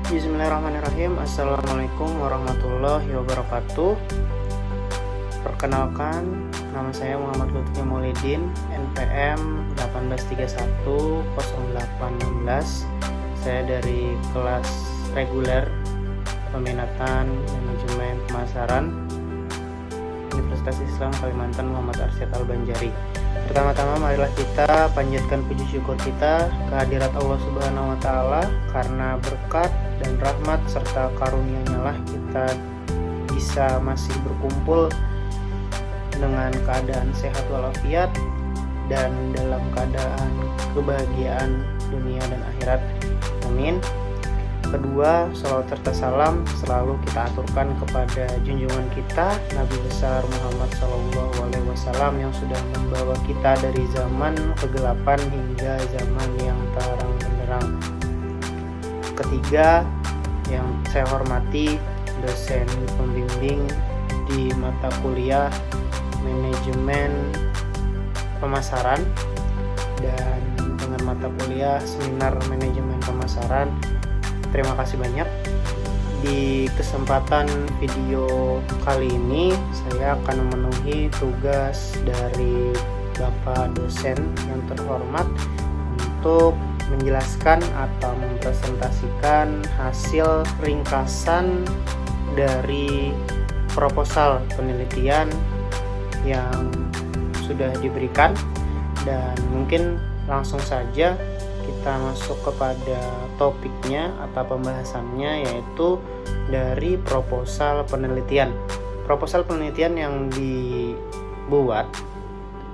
Bismillahirrahmanirrahim. Assalamualaikum warahmatullahi wabarakatuh. Perkenalkan, nama saya Muhammad Lutfi Maulidin, NPM 18310816. Saya dari kelas reguler peminatan manajemen pemasaran Universitas Islam Kalimantan Muhammad Arsyad Al-Banjari. Pertama-tama marilah kita panjatkan puji syukur kita kehadirat Allah Subhanahu wa taala, karena berkat dan rahmat serta karunia-Nya lah kita bisa masih berkumpul dengan keadaan sehat walafiat dan dalam keadaan kebahagiaan dunia dan akhirat. Amin. Kedua, salawat serta salam selalu kita aturkan kepada junjungan kita Nabi besar Muhammad SAW yang sudah membawa kita dari zaman kegelapan hingga zaman yang terang benderang. Ketiga, yang saya hormati dosen pembimbing di mata kuliah manajemen pemasaran dan dengan mata kuliah seminar manajemen pemasaran. Terima kasih banyak. Di kesempatan video kali ini saya akan memenuhi tugas dari Bapak dosen yang terhormat untuk menjelaskan atau mempresentasikan hasil ringkasan dari proposal penelitian yang sudah diberikan, dan mungkin langsung saja kita masuk kepada topiknya atau pembahasannya, yaitu dari proposal penelitian. Proposal penelitian yang dibuat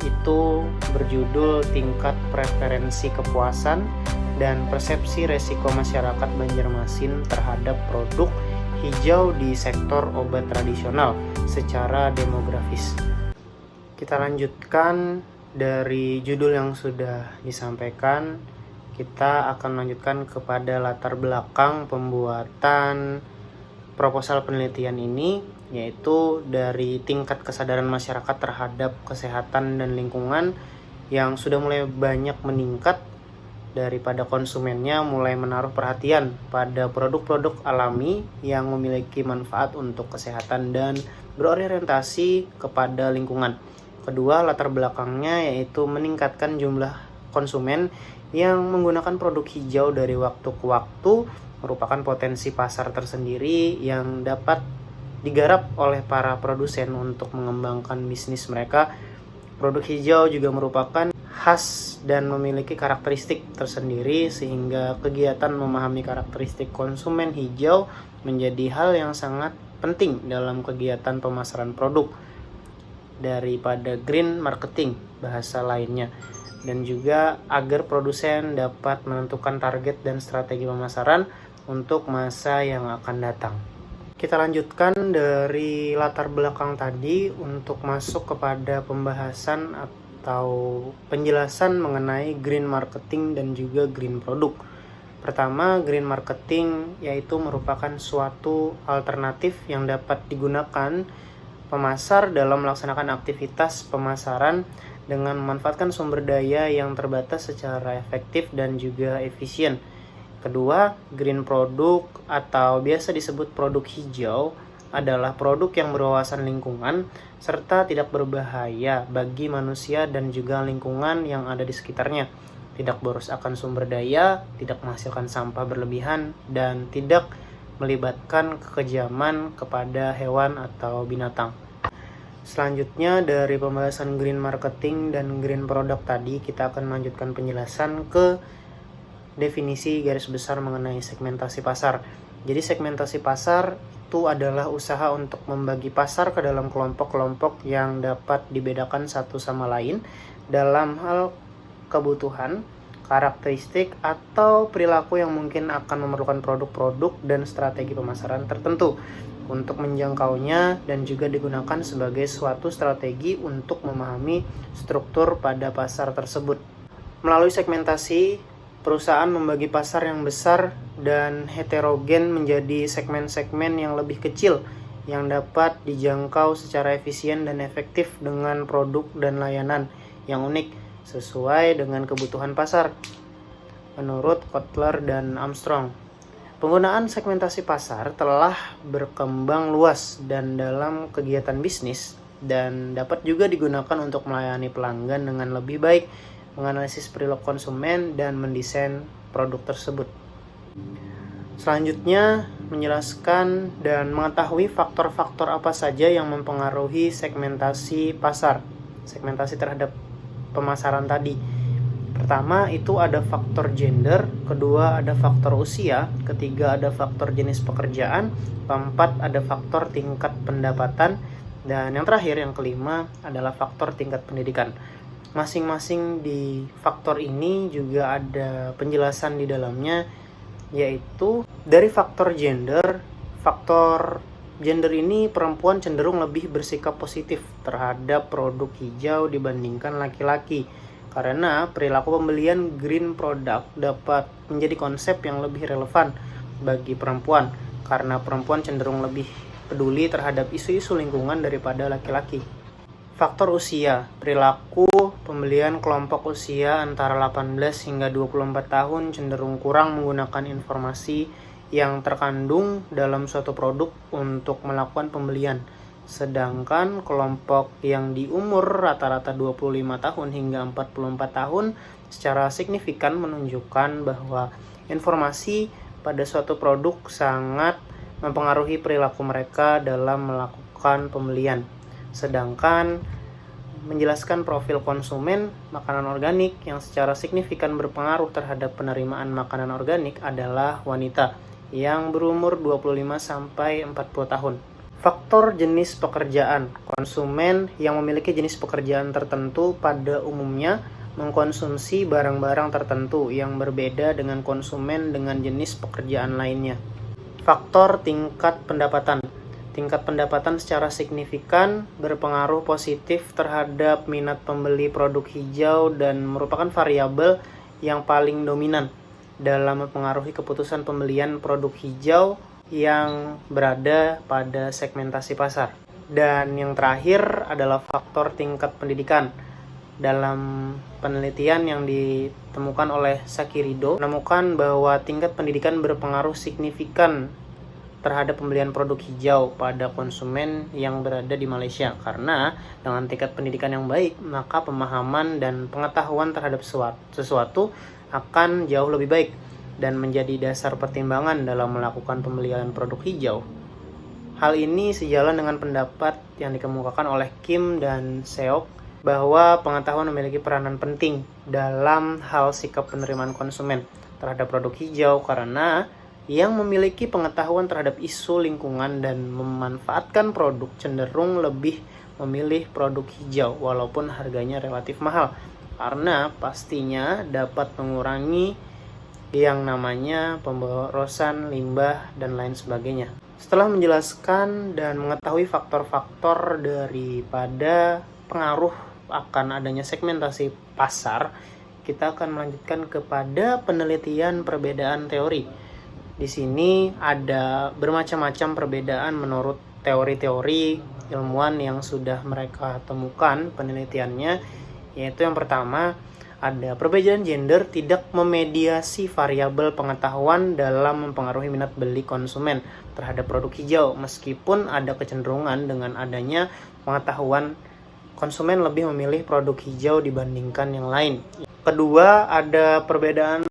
itu berjudul Tingkat Preferensi Kepuasan dan Persepsi Resiko Masyarakat Banjarmasin terhadap Produk Hijau di Sektor Obat Tradisional secara Demografis. Kita lanjutkan dari judul yang sudah disampaikan. Kita akan melanjutkan kepada latar belakang pembuatan proposal penelitian ini, yaitu dari tingkat kesadaran masyarakat terhadap kesehatan dan lingkungan yang sudah mulai banyak meningkat, daripada konsumennya mulai menaruh perhatian pada produk-produk alami yang memiliki manfaat untuk kesehatan dan berorientasi kepada lingkungan. Kedua, latar belakangnya yaitu meningkatkan jumlah konsumen yang menggunakan produk hijau dari waktu ke waktu, merupakan potensi pasar tersendiri yang dapat digarap oleh para produsen untuk mengembangkan bisnis mereka. Produk hijau juga merupakan khas dan memiliki karakteristik tersendiri, sehingga kegiatan memahami karakteristik konsumen hijau menjadi hal yang sangat penting dalam kegiatan pemasaran produk, daripada green marketing bahasa lainnya, dan juga agar produsen dapat menentukan target dan strategi pemasaran untuk masa yang akan datang. Kita lanjutkan dari latar belakang tadi untuk masuk kepada pembahasan atau penjelasan mengenai green marketing dan juga green produk. Pertama, green marketing yaitu merupakan suatu alternatif yang dapat digunakan pemasar dalam melaksanakan aktivitas pemasaran dengan memanfaatkan sumber daya yang terbatas secara efektif dan juga efisien. Kedua, green produk atau biasa disebut produk hijau adalah produk yang berwawasan lingkungan serta tidak berbahaya bagi manusia dan juga lingkungan yang ada di sekitarnya. Tidak boros akan sumber daya, tidak menghasilkan sampah berlebihan, dan tidak melibatkan kekejaman kepada hewan atau binatang. Selanjutnya dari pembahasan green marketing dan green product tadi, kita akan melanjutkan penjelasan ke definisi garis besar mengenai segmentasi pasar. Jadi segmentasi pasar itu adalah usaha untuk membagi pasar ke dalam kelompok-kelompok yang dapat dibedakan satu sama lain dalam hal kebutuhan, karakteristik, atau perilaku yang mungkin akan memerlukan produk-produk dan strategi pemasaran tertentu untuk menjangkaunya, dan juga digunakan sebagai suatu strategi untuk memahami struktur pada pasar tersebut. Melalui segmentasi, perusahaan membagi pasar yang besar dan heterogen menjadi segmen-segmen yang lebih kecil yang dapat dijangkau secara efisien dan efektif dengan produk dan layanan yang unik sesuai dengan kebutuhan pasar. Menurut Kotler dan Armstrong, Penggunaan segmentasi pasar telah berkembang luas dan dalam kegiatan bisnis dan dapat juga digunakan untuk melayani pelanggan dengan lebih baik, menganalisis perilaku konsumen, dan mendesain produk tersebut. Selanjutnya, menjelaskan dan mengetahui faktor-faktor apa saja yang mempengaruhi segmentasi pasar, segmentasi terhadap pemasaran tadi. Pertama itu ada faktor gender, kedua ada faktor usia, ketiga ada faktor jenis pekerjaan, keempat ada faktor tingkat pendapatan, dan yang terakhir yang kelima adalah faktor tingkat pendidikan. Masing-masing di faktor ini juga ada penjelasan di dalamnya, yaitu dari faktor gender ini perempuan cenderung lebih bersikap positif terhadap produk hijau dibandingkan laki-laki. Karena perilaku pembelian green product dapat menjadi konsep yang lebih relevan bagi perempuan, karena perempuan cenderung lebih peduli terhadap isu-isu lingkungan daripada laki-laki. Faktor usia, perilaku pembelian kelompok usia antara 18 hingga 24 tahun cenderung kurang menggunakan informasi yang terkandung dalam suatu produk untuk melakukan pembelian. Sedangkan kelompok yang di umur rata-rata 25 tahun hingga 44 tahun secara signifikan menunjukkan bahwa informasi pada suatu produk sangat mempengaruhi perilaku mereka dalam melakukan pembelian. Sedangkan menjelaskan profil konsumen makanan organik yang secara signifikan berpengaruh terhadap penerimaan makanan organik adalah wanita yang berumur 25 sampai 40 tahun. Faktor jenis pekerjaan. Konsumen yang memiliki jenis pekerjaan tertentu pada umumnya mengkonsumsi barang-barang tertentu yang berbeda dengan konsumen dengan jenis pekerjaan lainnya. Faktor tingkat pendapatan. Tingkat pendapatan secara signifikan berpengaruh positif terhadap minat pembeli produk hijau dan merupakan variabel yang paling dominan dalam mempengaruhi keputusan pembelian produk hijau yang berada pada segmentasi pasar. Dan yang terakhir adalah faktor tingkat pendidikan. Dalam penelitian yang ditemukan oleh Sakirido, menemukan bahwa tingkat pendidikan berpengaruh signifikan terhadap pembelian produk hijau pada konsumen yang berada di Malaysia. Karena dengan tingkat pendidikan yang baik, maka pemahaman dan pengetahuan terhadap sesuatu akan jauh lebih baik dan menjadi dasar pertimbangan dalam melakukan pembelian produk hijau. Hal ini sejalan dengan pendapat yang dikemukakan oleh Kim dan Seok bahwa pengetahuan memiliki peranan penting dalam hal sikap penerimaan konsumen terhadap produk hijau, karena yang memiliki pengetahuan terhadap isu lingkungan dan memanfaatkan produk cenderung lebih memilih produk hijau walaupun harganya relatif mahal, karena pastinya dapat mengurangi yang namanya pemborosan limbah dan lain sebagainya. Setelah menjelaskan dan mengetahui faktor-faktor daripada pengaruh akan adanya segmentasi pasar, kita akan melanjutkan kepada penelitian perbedaan teori. Di sini ada bermacam-macam perbedaan menurut teori-teori ilmuwan yang sudah mereka temukan penelitiannya, yaitu yang pertama, ada perbedaan gender tidak memediasi variabel pengetahuan dalam mempengaruhi minat beli konsumen terhadap produk hijau, meskipun ada kecenderungan dengan adanya pengetahuan konsumen lebih memilih produk hijau dibandingkan yang lain. Kedua, ada perbedaan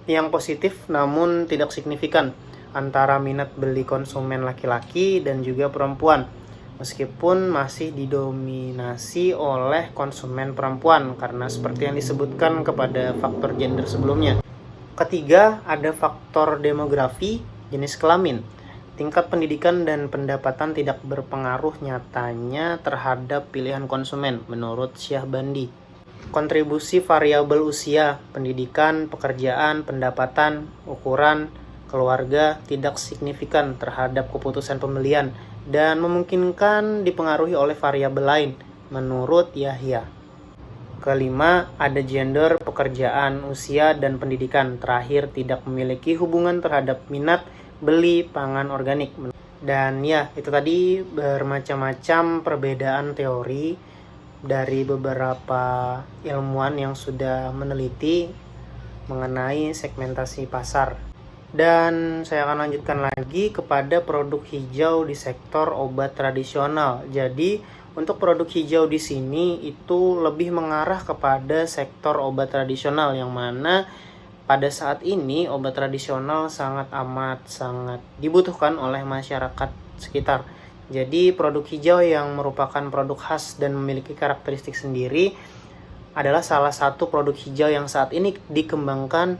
yang positif namun tidak signifikan antara minat beli konsumen laki-laki dan juga perempuan, meskipun masih didominasi oleh konsumen perempuan karena seperti yang disebutkan kepada faktor gender sebelumnya. Ketiga, ada faktor demografi, jenis kelamin. Tingkat pendidikan dan pendapatan tidak berpengaruh nyatanya terhadap pilihan konsumen menurut Syahbandi. Kontribusi variabel usia, pendidikan, pekerjaan, pendapatan, ukuran, keluarga tidak signifikan terhadap keputusan pembelian dan memungkinkan dipengaruhi oleh variabel lain, menurut Yahya. Kelima, ada gender, pekerjaan, usia, dan pendidikan. Terakhir, tidak memiliki hubungan terhadap minat beli pangan organik. Dan ya, itu tadi bermacam-macam perbedaan teori dari beberapa ilmuwan yang sudah meneliti mengenai segmentasi pasar. Dan saya akan lanjutkan lagi kepada produk hijau di sektor obat tradisional. Jadi untuk produk hijau di sini itu lebih mengarah kepada sektor obat tradisional, yang mana pada saat ini obat tradisional sangat dibutuhkan oleh masyarakat sekitar. Jadi produk hijau yang merupakan produk khas dan memiliki karakteristik sendiri adalah salah satu produk hijau yang saat ini dikembangkan,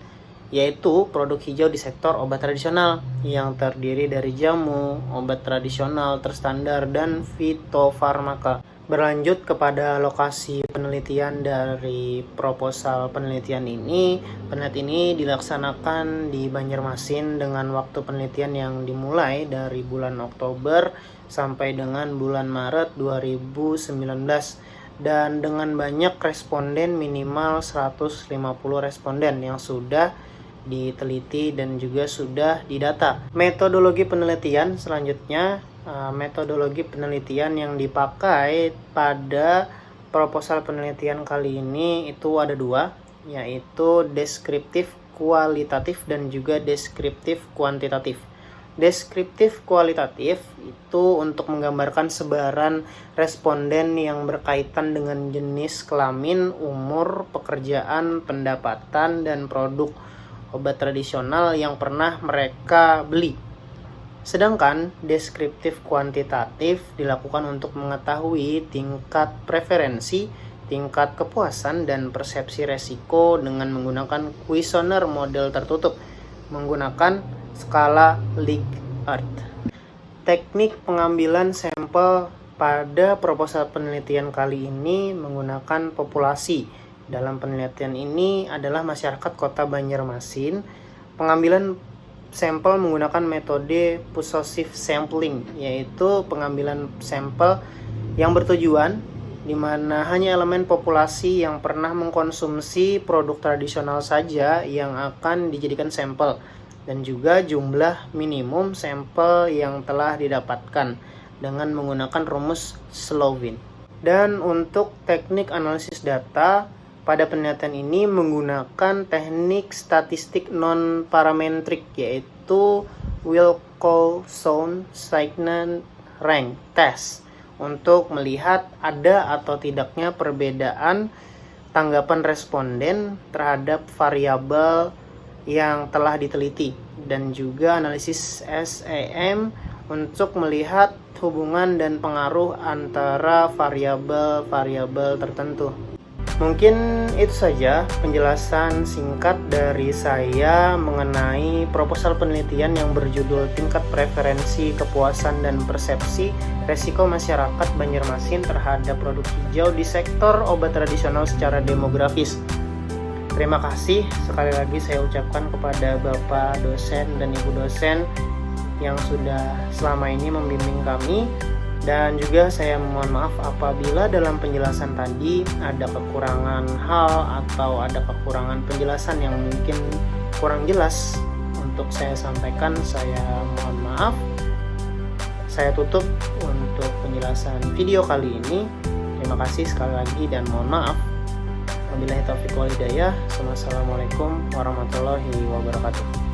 yaitu produk hijau di sektor obat tradisional yang terdiri dari jamu, obat tradisional terstandar, dan fitofarmaka. Berlanjut kepada lokasi penelitian dari proposal penelitian ini. Penelitian ini dilaksanakan di Banjarmasin dengan waktu penelitian yang dimulai dari bulan Oktober sampai dengan bulan Maret 2019. Dan dengan banyak responden, minimal 150 responden yang sudah diteliti dan juga sudah didata. Metodologi penelitian selanjutnya, metodologi penelitian yang dipakai pada proposal penelitian kali ini itu ada dua, yaitu deskriptif kualitatif dan juga deskriptif kuantitatif. Deskriptif kualitatif itu untuk menggambarkan sebaran responden yang berkaitan dengan jenis kelamin, umur, pekerjaan, pendapatan, dan produk obat tradisional yang pernah mereka beli. Sedangkan deskriptif kuantitatif dilakukan untuk mengetahui tingkat preferensi, tingkat kepuasan, dan persepsi resiko dengan menggunakan kuesioner model tertutup menggunakan skala Likert. Teknik pengambilan sampel pada proposal penelitian kali ini menggunakan populasi. Dalam penelitian ini adalah masyarakat Kota Banjarmasin. Pengambilan sampel menggunakan metode possessive sampling, yaitu pengambilan sampel yang bertujuan di mana hanya elemen populasi yang pernah mengkonsumsi produk tradisional saja yang akan dijadikan sampel, dan juga jumlah minimum sampel yang telah didapatkan dengan menggunakan rumus Slowin. Dan untuk teknik analisis data, pada penelitian ini menggunakan teknik statistik non-parametrik, yaitu Wilcoxon-Signan Rank Test, untuk melihat ada atau tidaknya perbedaan tanggapan responden terhadap variabel yang telah diteliti, dan juga analisis SEM untuk melihat hubungan dan pengaruh antara variabel-variabel tertentu. Mungkin itu saja penjelasan singkat dari saya mengenai proposal penelitian yang berjudul Tingkat Preferensi, Kepuasan, dan Persepsi Resiko Masyarakat Banjarmasin terhadap Produk Hijau di Sektor Obat Tradisional secara Demografis. Terima kasih sekali lagi saya ucapkan kepada Bapak dosen dan Ibu dosen yang sudah selama ini membimbing kami. Dan juga saya mohon maaf apabila dalam penjelasan tadi ada kekurangan hal atau ada kekurangan penjelasan yang mungkin kurang jelas untuk saya sampaikan. Saya mohon maaf. Saya tutup untuk penjelasan video kali ini. Terima kasih sekali lagi dan mohon maaf. Wabillahi taufiq wal hidayah. Wassalamualaikum warahmatullahi wabarakatuh.